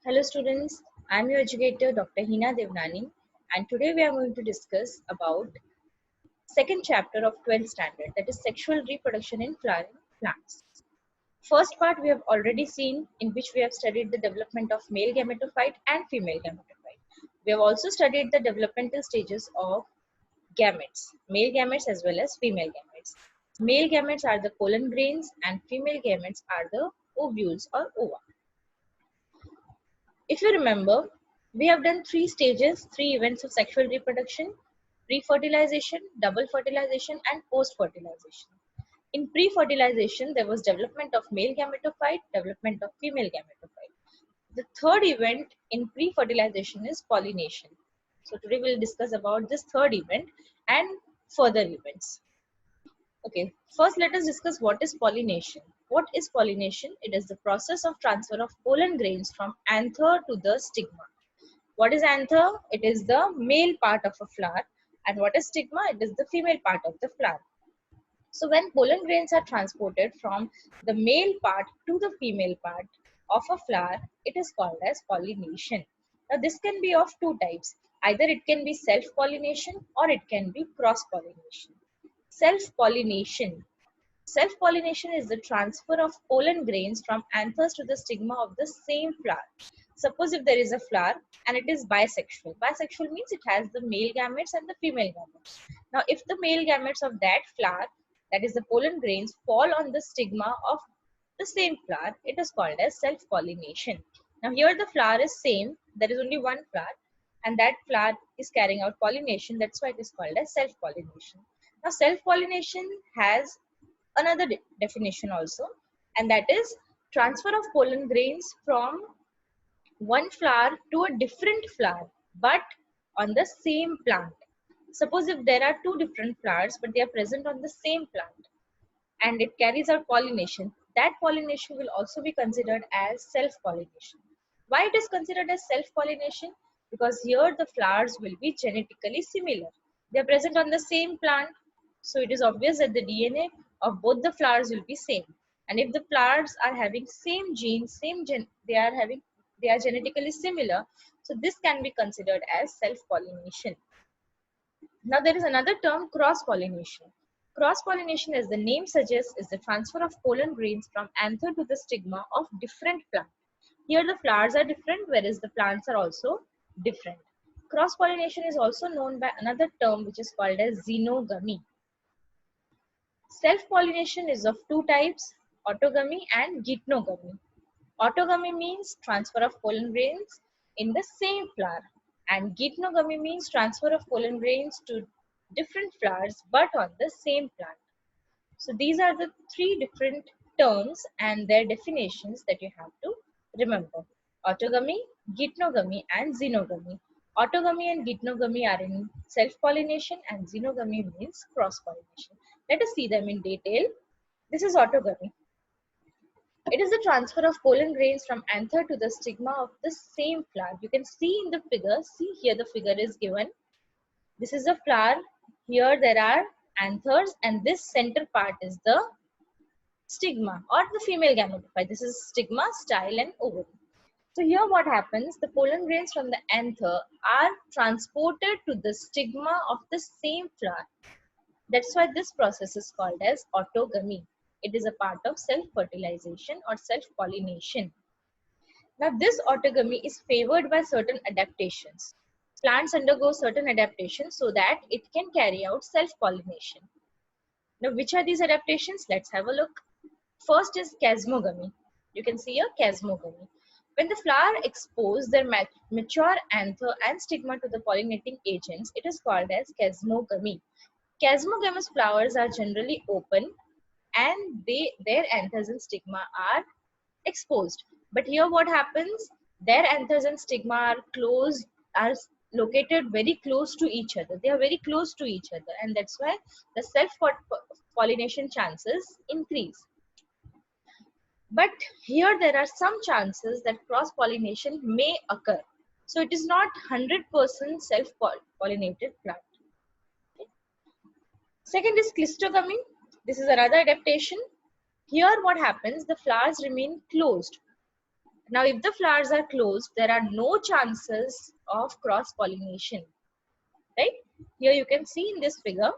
Hello students, I am your educator Dr. Hina Devnani and today we are going to discuss about second chapter of 12th standard, that is sexual reproduction in flowering plants. First part we have already seen, in which we have studied the development of male gametophyte and female gametophyte. We have also studied the developmental stages of gametes, male gametes as well as female gametes. Male gametes are the pollen grains and female gametes are the ovules or ova. If you remember, we have done three stages, three events of sexual reproduction: pre-fertilization, double fertilization, and post-fertilization. In pre-fertilization, there was development of male gametophyte, development of female gametophyte. The third event in pre-fertilization is pollination. So today we'll discuss about this third event and further events. Okay, first let us discuss what is pollination. What is pollination? It is the process of transfer of pollen grains from anther to the stigma. What is anther? It is the male part of a flower. And what is stigma? It is the female part of the flower. So when pollen grains are transported from the male part to the female part of a flower, it is called as pollination. Now this can be of two types. Either it can be self-pollination or it can be cross-pollination. Self-pollination. Self-pollination is the transfer of pollen grains from anthers to the stigma of the same flower. Suppose if there is a flower and it is bisexual. Bisexual means it has the male gametes and the female gametes. Now, if the male gametes of that flower, that is the pollen grains, fall on the stigma of the same flower, it is called as self-pollination. Now, here the flower is same. There is only one flower and that flower is carrying out pollination. That's why it is called as self-pollination. Now, self-pollination has another definition also, and that is transfer of pollen grains from one flower to a different flower but on the same plant. Suppose if there are two different flowers but they are present on the same plant and it carries out pollination, that pollination will also be considered as self-pollination. Why it is considered as self-pollination? Because here the flowers will be genetically similar. They are present on the same plant, so it is obvious that the DNA of both the flowers will be same. And if the flowers are having same genes, they are genetically similar, so this can be considered as self-pollination. Now there is another term, cross-pollination. Cross-pollination, as the name suggests, is the transfer of pollen grains from anther to the stigma of different plants. Here the flowers are different, whereas the plants are also different. Cross-pollination is also known by another term which is called as xenogamy. Self-pollination is of two types, autogamy and geitonogamy. Autogamy means transfer of pollen grains in the same flower, and geitonogamy means transfer of pollen grains to different flowers but on the same plant. So these are the three different terms and their definitions that you have to remember: autogamy, geitonogamy, and xenogamy. Autogamy and geitonogamy are in self-pollination and xenogamy means cross-pollination. Let us see them in detail. This is autogamy. It is the transfer of pollen grains from anther to the stigma of the same flower. You can see in the figure, see here the figure is given. This is a flower. Here there are anthers and this center part is the stigma or the female gametophyte. This is stigma, style and ovary. So here what happens, the pollen grains from the anther are transported to the stigma of the same flower. That's why this process is called as autogamy. It is a part of self-fertilization or self-pollination. Now this autogamy is favored by certain adaptations. Plants undergo certain adaptations so that it can carry out self-pollination. Now which are these adaptations? Let's have a look. First is chasmogamy. You can see here chasmogamy. When the flower expose their mature anther and stigma to the pollinating agents, it is called as chasmogamy. Chasmogamous flowers are generally open and their anthers and stigma are exposed. But here what happens? Their anthers and stigma are located very close to each other. They are very close to each other, and that's why the self-pollination chances increase. But here there are some chances that cross-pollination may occur. So it is not 100% self-pollinated plant. Okay. Second is cleistogamy. This is another adaptation. Here what happens, the flowers remain closed. Now, if the flowers are closed, there are no chances of cross-pollination, right? Here you can see in this figure,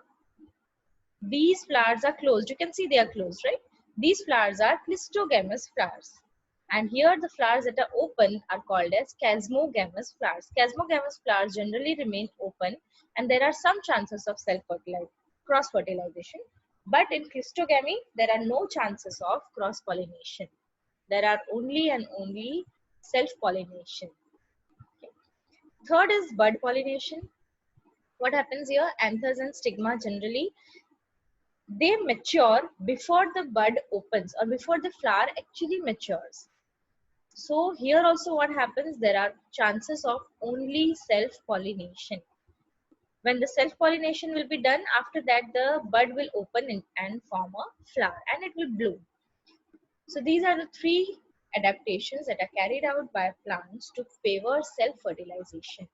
these flowers are closed. You can see they are closed, right? These flowers are clistogamous flowers. And here the flowers that are open are called as chasmogamous flowers. Chasmogamous flowers generally remain open and there are some chances of cross-fertilization. But in clistogamy, there are no chances of cross-pollination. There are only and only self-pollination. Okay. Third is bud pollination. What happens here? Anthers and stigma generally, they mature before the bud opens or before the flower actually matures. So here also what happens, there are chances of only self-pollination. When the self-pollination will be done, after that the bud will open and form a flower and it will bloom. So these are the three adaptations that are carried out by plants to favor self-fertilization.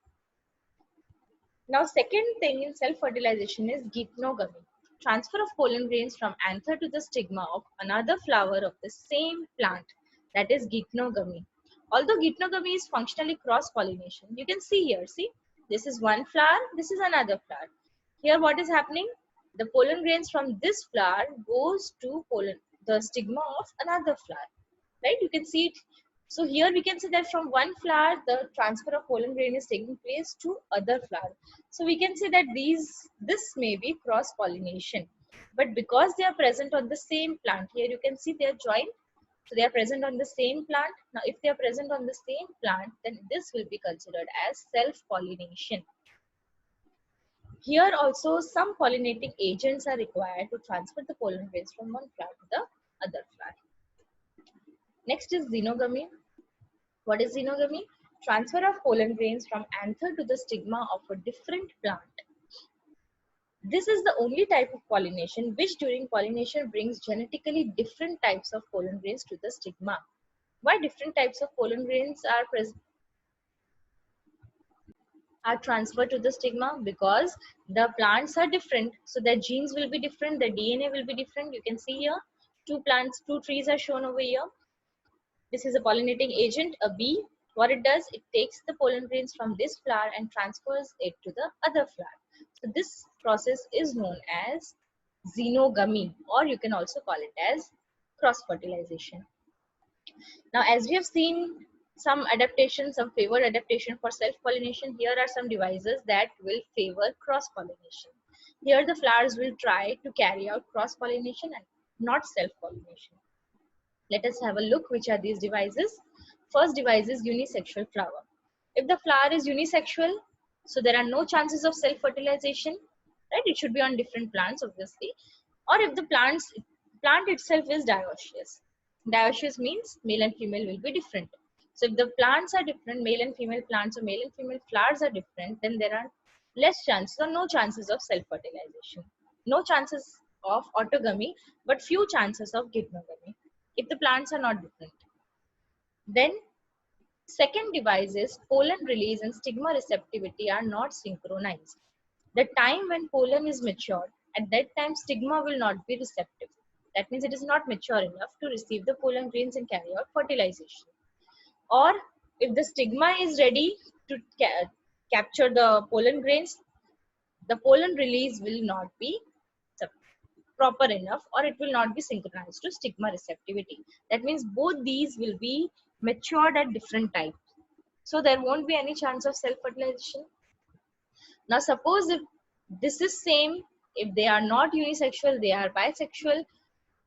Now, second thing in self-fertilization is geitonogamy. Transfer of pollen grains from anther to the stigma of another flower of the same plant, that is geitonogamy. Although geitonogamy is functionally cross-pollination, you can see here, see, this is one flower, this is another flower. Here what is happening? The pollen grains from this flower goes to the stigma of another flower, right? You can see it. So here we can see that from one flower, the transfer of pollen grain is taking place to other flower. So we can say that this may be cross pollination, but because they are present on the same plant, here you can see they are joined. So they are present on the same plant. Now, if they are present on the same plant, then this will be considered as self-pollination. Here also some pollinating agents are required to transfer the pollen grains from one flower to the other flower. Next is xenogamy. What is xenogamy? Transfer of pollen grains from anther to the stigma of a different plant. This is the only type of pollination which during pollination brings genetically different types of pollen grains to the stigma. Why different types of pollen grains are transferred to the stigma? Because the plants are different, so their genes will be different, the DNA will be different. You can see here two trees are shown over here. This is a pollinating agent, a bee. What it does, it takes the pollen grains from this flower and transfers it to the other flower. So this process is known as xenogamy, or you can also call it as cross-fertilization. Now, as we have seen some adaptation, some favored adaptation for self-pollination, here are some devices that will favor cross-pollination. Here the flowers will try to carry out cross-pollination and not self-pollination. Let us have a look which are these devices. First device is unisexual flower. If the flower is unisexual, so there are no chances of self-fertilization, right? It should be on different plants, obviously. Or if the plant itself is dioecious. Dioecious means male and female will be different. So if the plants are different, male and female plants or male and female flowers are different, then there are less chances or no chances of self-fertilization. No chances of autogamy, but few chances of geitonogamy if the plants are not different. Then second device is pollen release and stigma receptivity are not synchronized. The time when pollen is matured, at that time stigma will not be receptive. That means it is not mature enough to receive the pollen grains and carry out fertilization. Or if the stigma is ready to capture the pollen grains, the pollen release will not be proper enough or it will not be synchronized to stigma receptivity. That means both these will be matured at different times. So there won't be any chance of self-fertilization. Now suppose if this is same, if they are not unisexual, they are bisexual,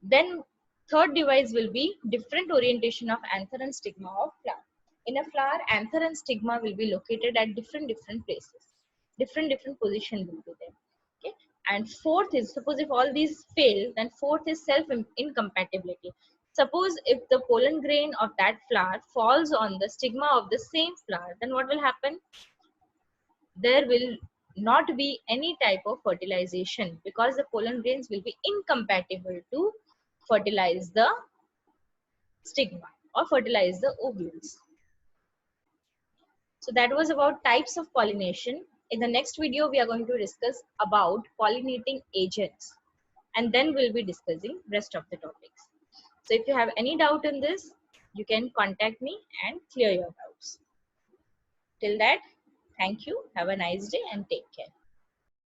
then third device will be different orientation of anther and stigma of flower. In a flower, anther and stigma will be located at different places. Different position will be there. Okay. And fourth is, suppose if all these fail, then fourth is self-incompatibility. Suppose if the pollen grain of that flower falls on the stigma of the same flower, then what will happen? There will not be any type of fertilization because the pollen grains will be incompatible to fertilize the stigma or fertilize the ovules. So that was about types of pollination. In the next video, we are going to discuss about pollinating agents and then we'll be discussing rest of the topics. So if you have any doubt in this, you can contact me and clear your doubts. Till that, thank you. Have a nice day and take care.